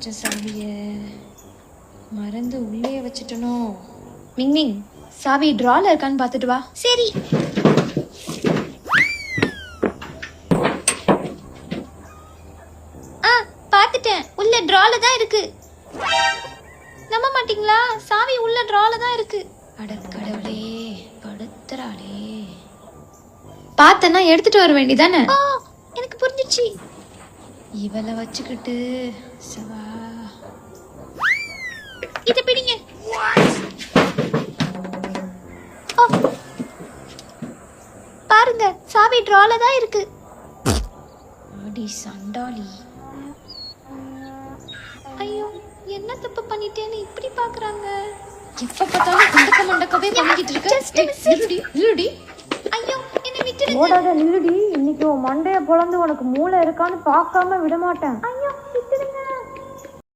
வச்ச சாவிய மறந்து உள்ளே வச்சுட்டனோ. மிங் மிங், சாவி டிரால இருக்கான்னு பார்த்துட்டு வா. சரி. பார்த்துட்டேன், உள்ள டிரால தான் இருக்கு. நம்ப மாட்டீங்களா? சாவி உள்ள டிரால தான் இருக்கு. அட கடவுளே, படுத்துறாளே. பார்த்தனா எடுத்துட்டு வர வேண்டியதானே. எனக்கு புரிஞ்சிச்சு. இவளை வச்சுக்கிட்டு சவா. இதை பிடிங்க. பாருங்க, சாவி டிரால தான் இருக்கு. அடி சண்டாளி. ஐயோ, என்ன தப்பு பண்ணிட்டேன்னு இப்படி பாக்குறாங்க. எப்ப பார்த்தாலும் குண்டக்க மண்டக்கவே பண்ணிக்கிட்டு இருக்க. ஐயோ, என்ன விட்டுடுங்க. ஓடாத நில்லுடி. இன்னைக்கு உன் மண்டைய பொளந்து உனக்கு மூளை இருக்கான்னு பார்க்காம விட மாட்டேன். ஐயோ, விட்டுடுங்க.